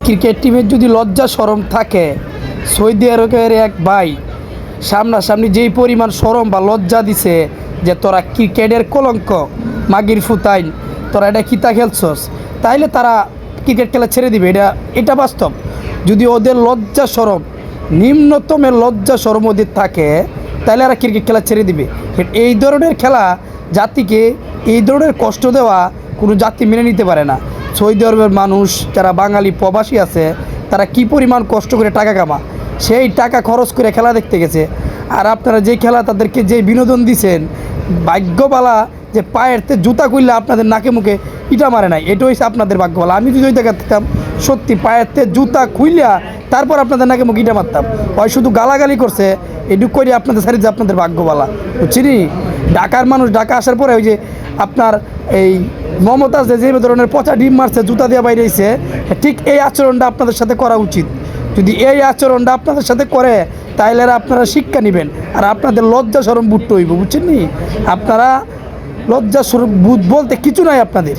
Cricket টিমের যদি লজ্জা শরম থাকে, সৌদি আরবের এক ভাই সামনাসামনি যেই পরিমাণ শরম বা লজ্জা দিছে যে তোরা ক্রিকেটের কলঙ্ক, মাগির ফুতাইন, তোরা এটা কিতা খেলছস, তাইলে তারা ক্রিকেট খেলা ছেড়ে দিবে। এটা বাস্তব। যদি ওদের লজ্জা শরম, নিম্নতমের লজ্জা শরম ওদের থাকে, তাহলে এরা ক্রিকেট খেলা ছেড়ে দিবে। এই ধরনের খেলা জাতিকে, এই ধরনের কষ্ট দেওয়া কোনো জাতি মেনে নিতে পারে না। সৌদি আরবের মানুষ যারা বাঙালি প্রবাসী আছে, তারা কি পরিমাণ কষ্ট করে টাকা কামা, সেই টাকা খরচ করে খেলা দেখতে গেছে। আর আপনারা যে খেলা তাদেরকে যে বিনোদন দিছেন, ভাগ্যবালা যে পায়েরতে জুতা খুললে আপনাদের নাকে মুখে ইটা মারে নাই, এটা হচ্ছে আপনাদের ভাগ্যবালা। আমি যদি ওই দেখাতাম সত্যি পায়েরতে জুতা খুইলা তারপর আপনাদের নাকে মুখে ইটা মারতাম। ওই শুধু গালাগালি করছে, এটুক করে আপনাদের সারি যে আপনাদের ভাগ্যবালা, বুঝছিনি? ঢাকার মানুষ ঢাকা আসার পরে ওই যে আপনার এই মমতাজ যে ধরনের পচা ডিম মারছে, জুতা দিয়ে বাইরে এসে, ঠিক এই আচরণটা আপনাদের সাথে করা উচিত। যদি এই আচরণটা আপনাদের সাথে করে, তাহলে আপনারা শিক্ষা নেবেন, আর আপনাদের লজ্জা শরম বুট্টো হইব, বুঝছেন নি? আপনারা লজ্জা শরম বুধ বলতে কিছু নাই আপনাদের।